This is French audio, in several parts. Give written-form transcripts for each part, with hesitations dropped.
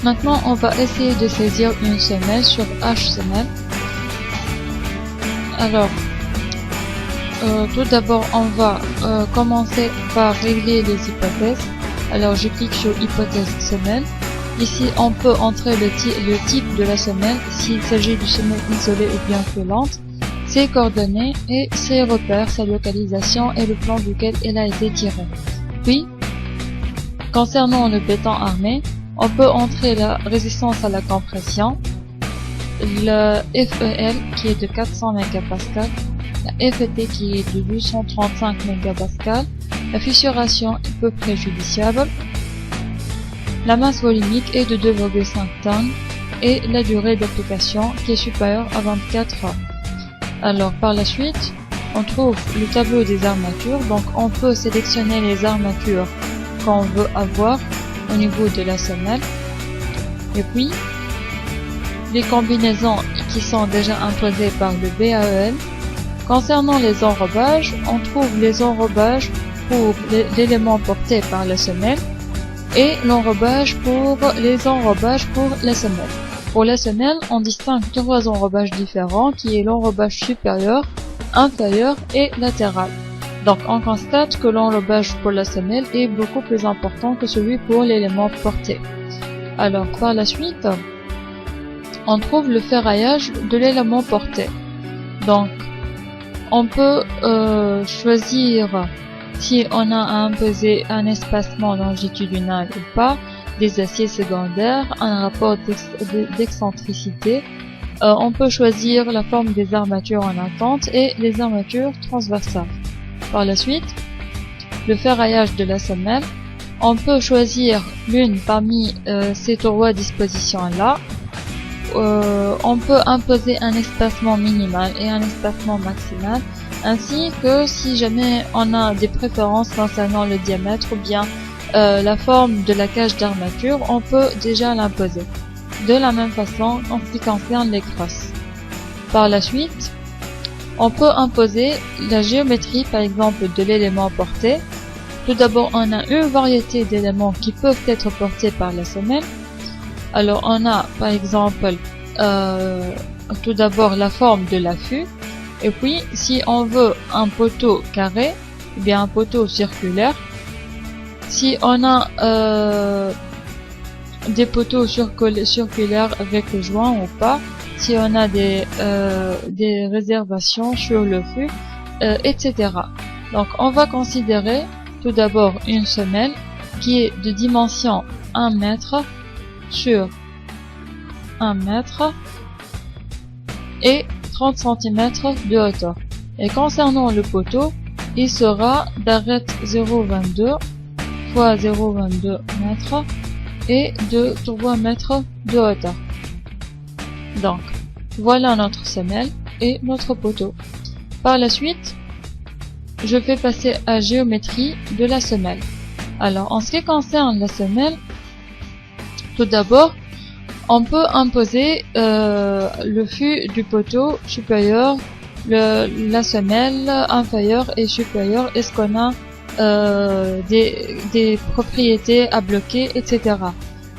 Maintenant, on va essayer de saisir une semelle sur H semelle. Alors, tout d'abord, on va commencer par régler les hypothèses. Alors, je clique sur hypothèse semelle. Ici, on peut entrer le type de la semelle, s'il s'agit d'une semelle isolée ou bien flottante, ses coordonnées et ses repères, sa localisation et le plan duquel elle a été tirée. Puis, concernant le béton armé, on peut entrer la résistance à la compression, le FEL qui est de 400 MPa, la FET qui est de 235 MPa, la fissuration est peu préjudiciable, la masse volumique est de 2,5 tonnes et la durée d'application qui est supérieure à 24 heures. Alors par la suite, on trouve le tableau des armatures, donc on peut sélectionner les armatures qu'on veut avoir au niveau de la semelle. Et puis, les combinaisons qui sont déjà imposées par le BAEL. Concernant les enrobages, on trouve les enrobages pour l'élément porté par la semelle et l'enrobage pour les enrobages pour la semelle. Pour la semelle, on distingue trois enrobages différents qui est l'enrobage supérieur, inférieur et latéral. Donc on constate que l'enrobage pour la semelle est beaucoup plus important que celui pour l'élément porté. Alors par la suite, on trouve le ferraillage de l'élément porté. Donc on peut choisir si on a à imposer un espacement longitudinal ou pas, des aciers secondaires, un rapport d'excentricité. On peut choisir la forme des armatures en attente et les armatures transversales. Par la suite, le ferraillage de la semelle. On peut choisir l'une parmi ces trois dispositions-là. On peut imposer un espacement minimal et un espacement maximal, ainsi que si jamais on a des préférences concernant le diamètre ou bien la forme de la cage d'armature, on peut déjà l'imposer. De la même façon en ce qui concerne les crosses. Par la suite, on peut imposer la géométrie par exemple de l'élément porté. Tout d'abord, on a une variété d'éléments qui peuvent être portés par la semelle. Alors on a par exemple tout d'abord la forme de l'affût. Et puis si on veut un poteau carré, ou bien un poteau circulaire, si on a des poteaux circulaires avec joint ou pas, si on a des réservations sur le fût, etc. Donc on va considérer tout d'abord une semelle qui est de dimension 1 mètre sur 1 mètre et 30 cm de hauteur. Et concernant le poteau, il sera d'arête 0,22 fois 0,22 mètres et de 3 mètres de hauteur. Donc, voilà notre semelle et notre poteau. Par la suite, je vais passer à géométrie de la semelle. Alors, en ce qui concerne la semelle, tout d'abord, on peut imposer le fût du poteau supérieur, la semelle inférieure et supérieure. Est-ce qu'on a des propriétés à bloquer, etc.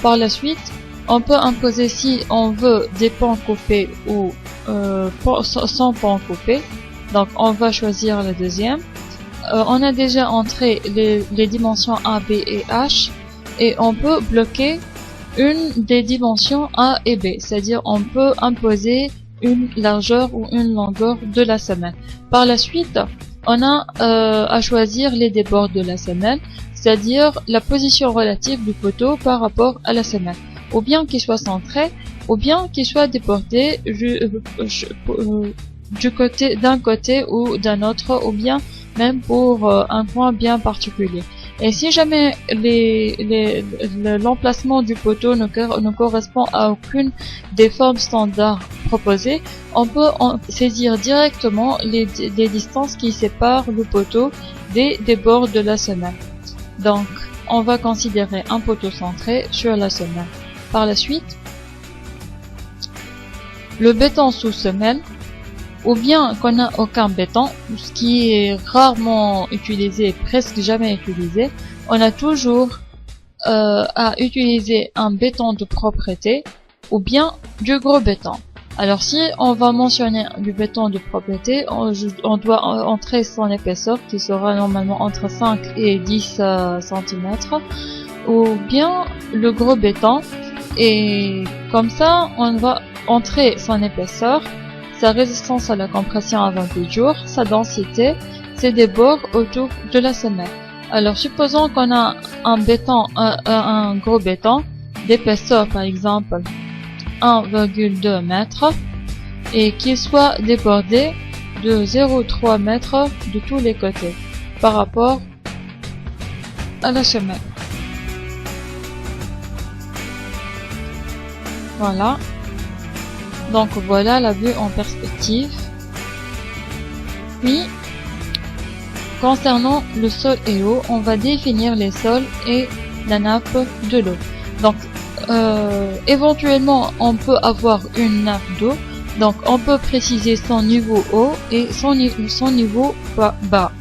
Par la suite, on peut imposer si on veut des pans coupés ou sans pans coupés. Donc on va choisir la deuxième. On a déjà entré les dimensions A, B et H et on peut bloquer une des dimensions A et B, c'est-à-dire on peut imposer une largeur ou une longueur de la semelle. Par la suite, on a à choisir les débords de la semelle, c'est-à-dire la position relative du poteau par rapport à la semelle, ou bien qu'il soit centré, ou bien qu'il soit débordé d'un côté ou d'un autre, ou bien même pour un point bien particulier. Et si jamais l'emplacement du poteau ne correspond à aucune des formes standards proposées, on peut saisir directement les distances qui séparent le poteau des bords de la semelle. Donc, on va considérer un poteau centré sur la semelle. Par la suite, le béton sous semelle, ou bien qu'on n'a aucun béton, ce qui est rarement utilisé, presque jamais utilisé, on a toujours à utiliser un béton de propreté ou bien du gros béton. Alors si on va mentionner du béton de propreté, on doit entrer son épaisseur qui sera normalement entre 5 et 10 cm, ou bien le gros béton, et comme ça on va entrer son épaisseur, sa résistance à la compression à 28 jours, sa densité, ses débords autour de la semelle. Alors supposons qu'on a un béton, un gros béton d'épaisseur par exemple 1,2 m et qu'il soit débordé de 0,3 m de tous les côtés par rapport à la semelle. Voilà. Donc voilà la vue en perspective. Puis concernant le sol et l'eau, on va définir les sols et la nappe de l'eau. Donc éventuellement on peut avoir une nappe d'eau, donc on peut préciser son niveau haut et son niveau bas.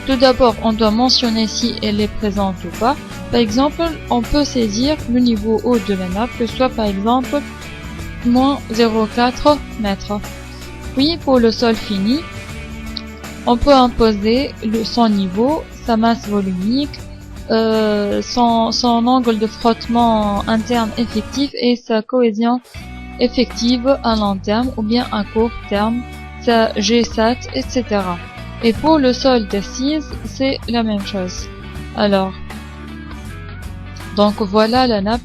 Tout d'abord on doit mentionner si elle est présente ou pas. Par exemple on peut saisir le niveau haut de la nappe, que ce soit par exemple moins 0,4 m. Puis pour le sol fini, on peut imposer son niveau, sa masse volumique, son angle de frottement interne effectif et sa cohésion effective à long terme ou bien à court terme, sa GSAT, etc. Et pour le sol d'assise, c'est la même chose. Alors, donc voilà la nappe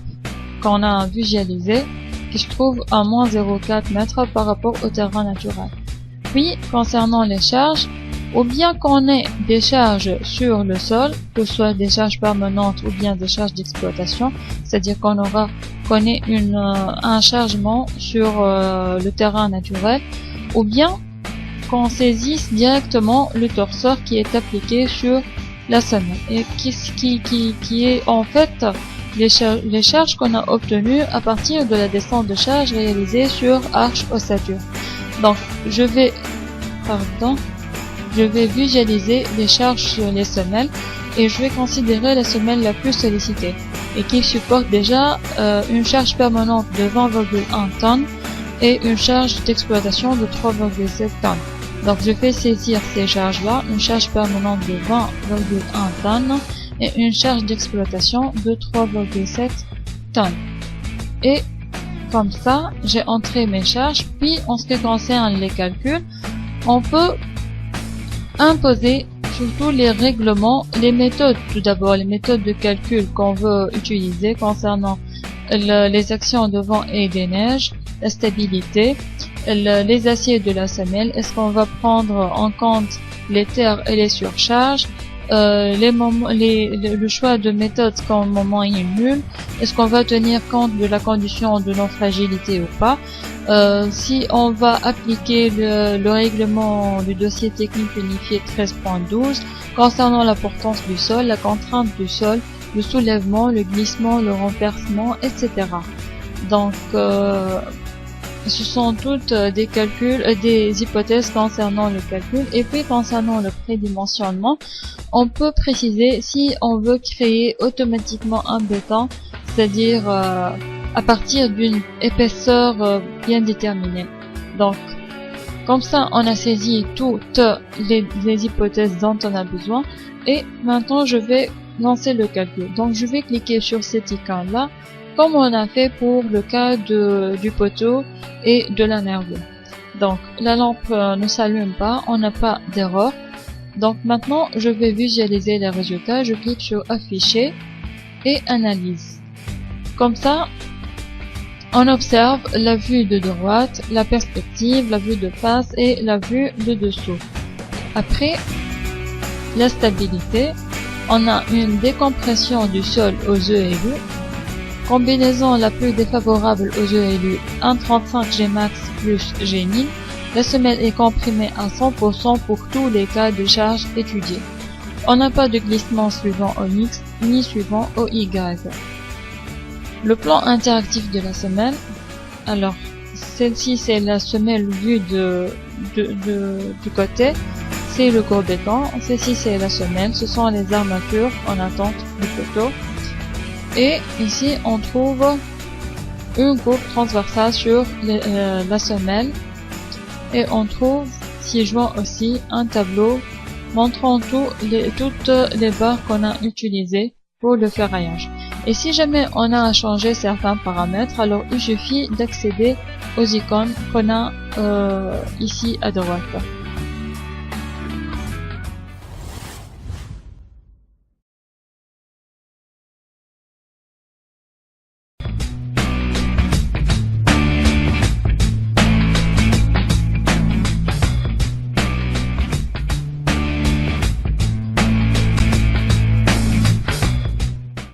qu'on a visualisée, qui se trouve à moins 0,4 m par rapport au terrain naturel. Puis, concernant les charges, ou bien qu'on ait des charges sur le sol, que ce soit des charges permanentes ou bien des charges d'exploitation, c'est-à-dire qu'on ait un chargement sur le terrain naturel, ou bien qu'on saisisse directement le torseur qui est appliqué sur la semelle et qui est en fait les charges qu'on a obtenues à partir de la descente de charge réalisée sur arche ossature. Donc je vais visualiser les charges sur les semelles et je vais considérer la semelle la plus sollicitée et qui supporte déjà une charge permanente de 20,1 tonnes et une charge d'exploitation de 3,7 tonnes. Donc je vais saisir ces charges-là, une charge permanente de 20,1 tonnes et une charge d'exploitation de 3,7 tonnes. Et comme ça, j'ai entré mes charges. Puis en ce qui concerne les calculs, on peut imposer surtout les règlements, les méthodes. Tout d'abord, les méthodes de calcul qu'on veut utiliser concernant les actions de vent et des neiges, la stabilité, les aciers de la semelle. Est-ce qu'on va prendre en compte les terres et les surcharges, le choix de méthode quand le moment est nul, est-ce qu'on va tenir compte de la condition de non-fragilité ou pas, si on va appliquer le règlement du dossier technique unifié 13.12 concernant la portance du sol, la contrainte du sol, le soulèvement, le glissement, le renversement, etc. Donc ce sont toutes des calculs, des hypothèses concernant le calcul. Et puis concernant le prédimensionnement, on peut préciser si on veut créer automatiquement un béton, c'est-à-dire à partir d'une épaisseur bien déterminée. Donc comme ça on a saisi toutes les hypothèses dont on a besoin et maintenant je vais lancer le calcul. Donc je vais cliquer sur cet icône là comme on a fait pour le cas du poteau et de la nervure. Donc la lampe ne s'allume pas, on n'a pas d'erreur. Donc maintenant je vais visualiser les résultats. Je clique sur afficher et analyse. Comme ça on observe la vue de droite, la perspective, la vue de face et la vue de dessous. Après la stabilité, on a une décompression du sol aux œufs élus. Combinaison la plus défavorable aux œufs élus, 1,35 Gmax plus G1000. La semelle est comprimée à 100% pour tous les cas de charge étudiés. On n'a pas de glissement suivant au X ni suivant au Y. Le plan interactif de la semelle. Alors, celle-ci c'est la semelle vue du côté. C'est le gros béton. Celle-ci c'est la semelle. Ce sont les armatures en attente du poteau. Et ici on trouve une coupe transversale sur la semelle, et on trouve ci-joint aussi un tableau montrant toutes les barres qu'on a utilisées pour le ferraillage. Et si jamais on a à changer certains paramètres, alors il suffit d'accéder aux icônes qu'on a ici à droite.